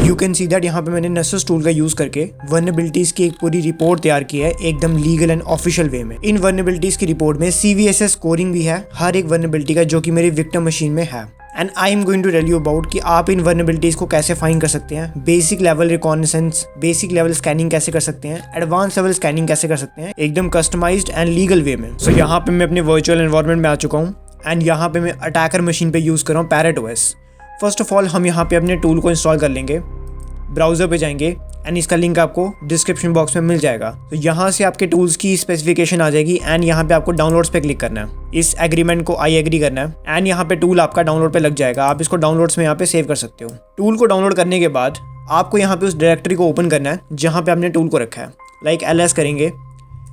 You can see that यहाँ पे मैंने नेसस टूल का यूज करके वर्नेबिलिटीज की एक पूरी रिपोर्ट तैयार की है एकदम लीगल एंड ऑफिशियल वे में। इन वर्नेबिलिटीज की रिपोर्ट में CVSS स्कोरिंग भी है हर एक वर्नेबिलिटी का जो कि मेरी विक्टिम मशीन में है। And I am going to tell you about कि आप इन वर्नेबिलिटीज को कैसे फाइंड कर सकते हैं, basic level reconnaissance, basic level scanning कैसे कर सकते हैं, एडवांस लेवल स्कैनिंग कैसे कर सकते हैं एकदम कस्टमाइज्ड एंड लीगल वे में। सो यहाँ पे मैं अपने वर्चुअल एनवायरनमेंट में आ चुका हूँ एंड यहाँ पे मैं अटैकर मशीन पे यूज कर रहा हूँ parrot OS। First of all हम यहाँ पे अपने टूल को इंस्टॉल कर लेंगे, ब्राउजर पे जाएंगे एंड इसका लिंक आपको डिस्क्रिप्शन बॉक्स में मिल जाएगा। तो यहाँ से आपके टूल्स की स्पेसिफिकेशन आ जाएगी एंड यहाँ पे आपको डाउनलोड्स पे क्लिक करना है, इस एग्रीमेंट को आई एग्री करना है एंड यहाँ पे टूल आपका डाउनलोड पे लग जाएगा। आप इसको डाउनलोड्स में यहाँ पे सेव कर सकते हो। टूल को डाउनलोड करने के बाद आपको यहाँ पे उस डायरेक्टरी को ओपन करना है जहाँ पे आपने टूल को रखा है, लाइक LS करेंगे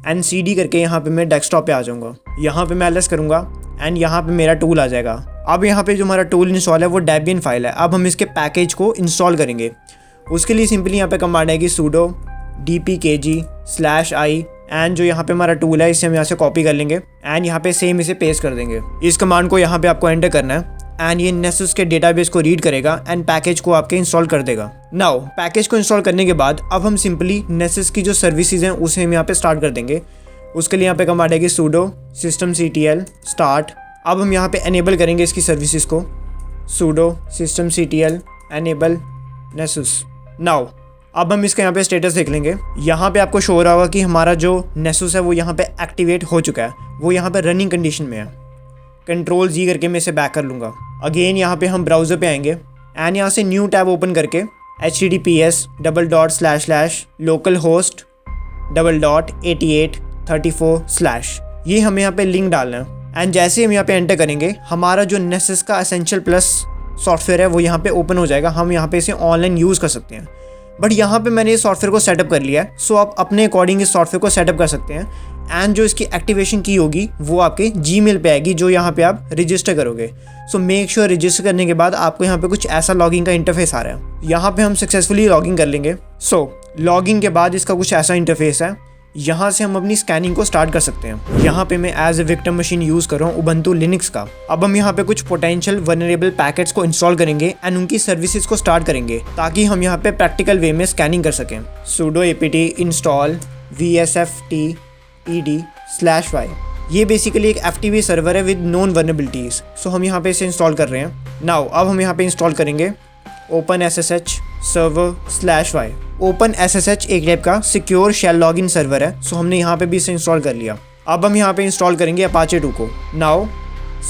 एंड CD करके यहाँ पे मैं डेस्कटॉप पे आ जाऊँगा। यहाँ पे मैं LS करूँगा एंड यहाँ पे मेरा टूल आ जाएगा। अब यहाँ पे जो हमारा टूल इंस्टॉल है वो डेबियन फाइल है। अब हम इसके पैकेज को इंस्टॉल करेंगे। उसके लिए सिंपली यहाँ पे कमांड आएगी sudo dpkg/i एंड जो यहाँ पे हमारा टूल है इसे हम यहाँ से कॉपी कर लेंगे एंड यहाँ पे सेम इसे पेस्ट कर देंगे। इस कमांड को यहाँ पे आपको एंटर करना है एंड ये नेसस के डेटाबेस को रीड करेगा एंड पैकेज को आपके इंस्टॉल कर देगा। नाउ पैकेज को इंस्टॉल करने के बाद अब हम सिंपली नेसस की जो सर्विसेज हैं उसे हम यहाँ पे स्टार्ट कर देंगे। उसके लिए यहाँ पे कमांड आएगी sudo systemctl start। अब हम यहाँ पे एनेबल करेंगे इसकी सर्विसेज को, sudo systemctl enable nessus। Now अब हम इसका यहाँ पे स्टेटस देख लेंगे। यहाँ पे आपको शो हो रहा होगा कि हमारा जो नेसस है वो यहाँ पे एक्टिवेट हो चुका है, वो यहाँ पे रनिंग कंडीशन में है। Ctrl G करके मैं इसे बैक कर लूँगा। अगेन यहाँ पे हम ब्राउज़र पे आएंगे एंड यहाँ से न्यू टैब ओपन करके https://localhost:8834/ ये हमें यहाँ पे लिंक डालना है एंड जैसे हम यहाँ पे एंटर करेंगे हमारा जो नेसस का एसेंशियल प्लस सॉफ्टवेयर है वो यहाँ पे ओपन हो जाएगा। हम यहाँ पे इसे ऑनलाइन यूज़ कर सकते हैं। बट यहाँ पे मैंने इस सॉफ्टवेयर को सेटअप कर लिया है, सो आप अपने अकॉर्डिंग इस सॉफ्टवेयर को सेटअप कर सकते हैं एंड जो इसकी एक्टिवेशन की होगी वो आपके Gmail पे आएगी जो यहाँ पे आप रजिस्टर करोगे। सो मेक श्योर रजिस्टर करने के बाद आपको यहाँ पे कुछ ऐसा लॉगिन का इंटरफेस आ रहा है। यहाँ पे हम सक्सेसफुली लॉगिन कर लेंगे। सो लॉगिन के बाद इसका कुछ ऐसा इंटरफेस है। यहाँ से हम अपनी स्कैनिंग को स्टार्ट कर सकते हैं। यहाँ पे मैं as a victim machine use कर रहा हूँ उबंटू लिनक्स का। अब हम यहाँ पे कुछ पोटेंशियल वल्नरेबल पैकेट्स को इंस्टॉल करेंगे एंड उनकी सर्विसेज को स्टार्ट करेंगे ताकि हम यहाँ पे प्रैक्टिकल वे में स्कैनिंग कर सकें। sudo apt install vsftpd/y। ये बेसिकली एक FTP सर्वर है विद नोन वर्नेबिलिटीज। सो हम यहाँ पे इसे इंस्टॉल कर रहे हैं। नाउ अब हम यहाँ पे इंस्टॉल करेंगे OpenSSH server/y। OpenSSH एक टाइप का सिक्योर शेल लॉगिन सर्वर है। सो हमने यहाँ पे भी इसे इंस्टॉल कर लिया। अब हम यहाँ पे इंस्टॉल करेंगे Apache 2 को। Now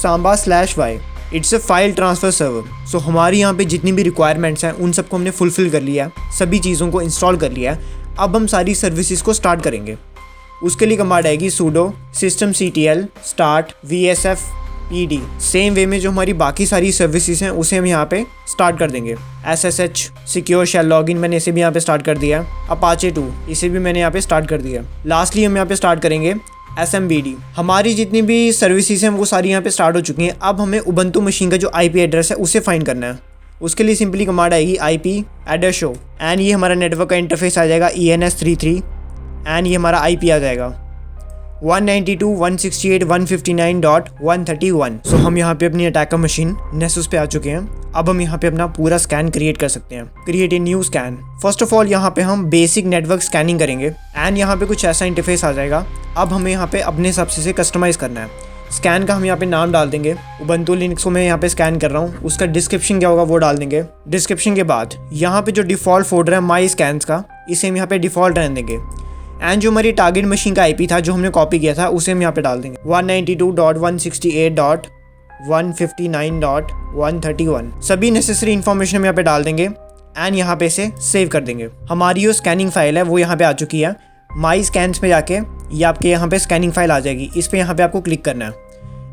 samba/y it's a file transfer server. So हमारी यहाँ पे जितनी भी रिक्वायरमेंट्स हैं उन सबको हमने फुलफिल कर लिया है, सभी चीज़ों को इंस्टॉल कर लिया है। अब हम सारी सर्विसेज को स्टार्ट करेंगे। उसके लिए कमांड आएगी sudo systemctl start vsftpd। Same way में जो हमारी बाकी सारी सर्विसेज हैं उसे हम यहाँ पे स्टार्ट कर देंगे। SSH सिक्योर शेल लॉगिन मैंने इसे भी यहाँ पे स्टार्ट कर दिया। Apache 2 इसे भी मैंने यहाँ पे स्टार्ट कर दिया। लास्टली हम यहाँ पे स्टार्ट करेंगे SMBD। हमारी जितनी भी सर्विसेज हैं वो सारी यहाँ पे स्टार्ट हो चुकी हैं। अब हमें उबंटू मशीन का जो IP एड्रेस है उसे फाइंड करना है। उसके लिए सिंपली कमांड आएगी IP address show एंड ये हमारा नेटवर्क का इंटरफेस आ जाएगा ENS33 एंड ये हमारा IP आ जाएगा 192.168.159.131। सो हम यहाँ पे अपनी अटैकर मशीन नेसस पे आ चुके हैं। अब हम यहाँ पे अपना पूरा स्कैन क्रिएट कर सकते हैं। Create a new scan. First of all यहाँ पे हम बेसिक नेटवर्क स्कैनिंग करेंगे एंड यहाँ पे कुछ ऐसा इंटरफेस आ जाएगा। अब हमें यहाँ पे अपने हिसाब से कस्टमाइज करना है। स्कैन का हम यहाँ पे नाम डाल देंगे। उबंटू लिनक्स को मैं यहाँ पे स्कैन कर रहा हूँ, उसका डिस्क्रिप्शन क्या होगा वो डाल देंगे। डिस्क्रिप्शन के बाद यहाँ पे जो डिफ़ॉल्ट फोल्डर है माई स्कैन्स का, इसे हम यहाँ पे डिफ़ॉल्ट रहने देंगे एंड जो हमारी टारगेट मशीन का IP था जो हमने कॉपी किया था उसे हम यहाँ पे डाल देंगे 192.168.159.131। सभी नेसेसरी इन्फॉर्मेशन हम यहाँ पे डाल देंगे एंड यहाँ पे इसे सेव कर देंगे। हमारी जो स्कैनिंग फाइल है वो यहाँ पे आ चुकी है। माई स्कैन्स में जाके ये आपके यहाँ पे स्कैनिंग फाइल आ जाएगी। इस पर यहाँ पे आपको क्लिक करना है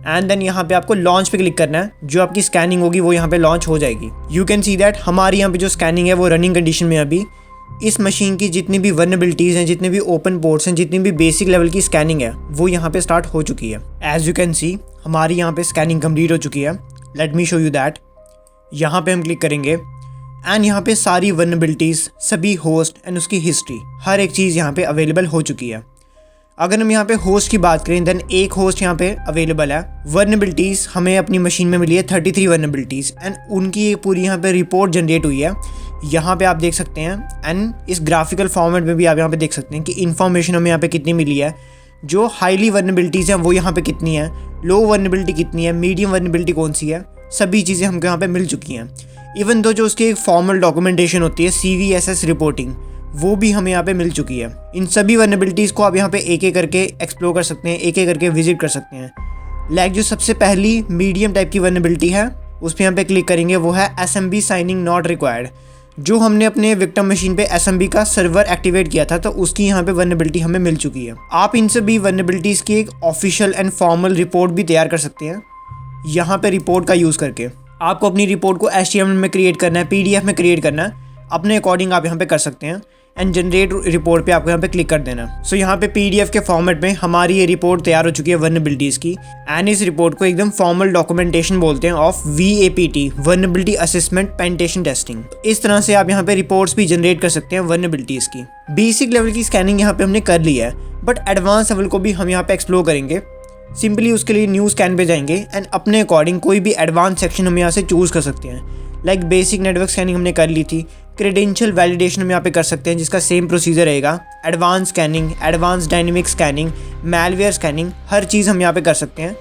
एंड देन यहाँ पे आपको लॉन्च पे क्लिक करना है। जो आपकी स्कैनिंग होगी वो यहाँ पे लॉन्च हो जाएगी। यू कैन सी दैट हमारी यहाँ पे जो स्कैनिंग है वो रनिंग कंडीशन में अभी। इस मशीन की जितनी भी वर्नेबिलिटीज़ हैं, जितने भी ओपन पोर्ट्स हैं, जितनी भी बेसिक लेवल की स्कैनिंग है वो यहाँ पे स्टार्ट हो चुकी है। एज यू कैन सी हमारी यहाँ पे स्कैनिंग कंप्लीट हो चुकी है। Let me show you that. यहाँ पे हम क्लिक करेंगे एंड यहाँ पे सारी वर्नेबिलिटीज़, सभी होस्ट एंड उसकी हिस्ट्री, हर एक चीज़ यहाँ पे अवेलेबल हो चुकी है। अगर हम यहाँ पे होस्ट की बात करें, देन एक होस्ट यहाँ पे अवेलेबल है। वर्नेबिलिटीज़ हमें अपनी मशीन में मिली है 33 वर्नेबिलिटीज़ एंड उनकी एक पूरी यहाँ पे रिपोर्ट जनरेट हुई है। यहाँ पे आप देख सकते हैं एंड इस ग्राफिकल फॉर्मेट में भी आप यहाँ पे देख सकते हैं कि इन्फॉर्मेशन हमें यहाँ पे कितनी मिली है। जो हाईली वर्नेबिलिटीज़ हैं वो यहाँ पे कितनी है, लो वर्नेबिलिटी कितनी है, मीडियम वर्नेबिलिटी कौन सी है, सभी चीज़ें हमको यहाँ पे मिल चुकी हैं। इवन दो जो उसकी एक फॉर्मल डॉक्यूमेंटेशन होती है CVSS रिपोर्टिंग, वो भी हमें यहाँ पे मिल चुकी है। इन सभी वर्नेबिलिटीज़ को आप यहाँ पे एक एक करके एक्सप्लोर कर सकते हैं, एक एक करके विजिट कर सकते हैं। जो सबसे पहली मीडियम टाइप की वर्नेबिलिटी है उस पर यहाँ पे क्लिक करेंगे, वो है SMB साइनिंग नॉट रिक्वायर्ड। जो हमने अपने विक्टिम मशीन पे SMB का सर्वर एक्टिवेट किया था तो उसकी यहाँ पे वर्नेबिलिटी हमें मिल चुकी है। आप इन सभी वर्नेबिलिटीज़ की एक ऑफिशियल एंड फॉर्मल रिपोर्ट भी तैयार कर सकते हैं यहाँ पे रिपोर्ट का यूज़ करके। आपको अपनी रिपोर्ट को HTML में क्रिएट करना है, PDF में क्रिएट करना है, अपने अकॉर्डिंग आप यहाँ पे कर सकते हैं एंड जनरेट रिपोर्ट पे आपको यहाँ पे क्लिक कर देना। सो यहाँ पे PDF के फॉर्मेट में हमारी ये रिपोर्ट तैयार हो चुकी है वर्नेबिलिटीज़ की एंड इस रिपोर्ट को एकदम फॉर्मल डॉक्यूमेंटेशन बोलते हैं of VAPT, vulnerability assessment penetration testing. इस तरह से आप यहाँ पे रिपोर्ट्स भी जनरेट कर सकते हैं वर्नेबिलिटीज़ की। बेसिक लेवल की स्कैनिंग यहाँ पे हमने कर ली है, बट एडवांस लेवल को भी हम यहाँ पे एक्सप्लोर करेंगे। सिंपली उसके लिए न्यू स्कैन पे जाएंगे एंड अपने अकॉर्डिंग कोई भी एडवांस सेक्शन हम यहाँ से चूज़ कर सकते हैं। लाइक बेसिक नेटवर्क स्कैनिंग हमने कर ली थी, क्रेडेंशियल वैलिडेशन हम यहाँ पे कर सकते हैं जिसका सेम प्रोसीजर रहेगा, advance scanning, advance dynamic scanning, malware scanning, हर चीज़ हम यहाँ पे कर सकते हैं।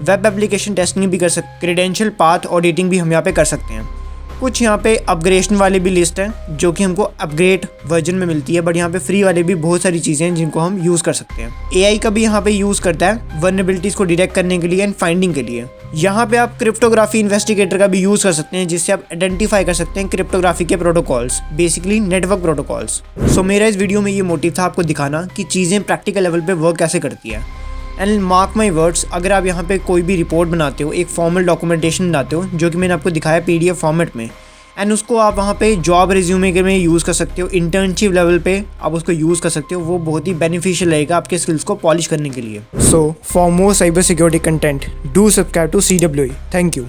वेब एप्लीकेशन टेस्टिंग भी कर सकते हैं, क्रेडेंशियल पाथ ऑडिटिंग भी हम यहाँ पे कर सकते हैं। कुछ यहाँ पे अपग्रेडेशन वाली भी लिस्ट है जो कि हमको अपग्रेड वर्जन में मिलती है, बट यहाँ पे फ्री वाले भी बहुत सारी चीज़ें हैं जिनको हम यूज़ कर सकते हैं। AI का भी यहाँ पे यूज़ करता है वर्नेबिलिटीज़ को डिटेक्ट करने के लिए एंड फाइंडिंग के लिए। यहाँ पे आप क्रिप्टोग्राफी इन्वेस्टिगेटर का भी यूज़ कर सकते हैं जिससे आप आइडेंटिफाई कर सकते हैं क्रिप्टोग्राफी के प्रोटोकॉल्स, बेसिकली नेटवर्क प्रोटोकॉल्स। सो मेरा इस वीडियो में ये मोटिव था आपको दिखाना कि चीज़ें प्रैक्टिकल लेवल पे वर्क कैसे करती है। एंड मार्क माई वर्ड्स, अगर आप यहाँ पे कोई भी रिपोर्ट बनाते हो, एक फॉर्मल डॉक्यूमेंटेशन बनाते हो जो कि मैंने आपको दिखाया PDF फॉर्मेट में, एंड उसको आप वहाँ पे जॉब रिज्यूमे के में यूज़ कर सकते हो, इंटर्नशिप लेवल पे आप उसको यूज़ कर सकते हो, वो बहुत ही बेनिफिशियल रहेगा आपके स्किल्स को पॉलिश करने के लिए। So for more cyber security content do subscribe to CWE। Thank you.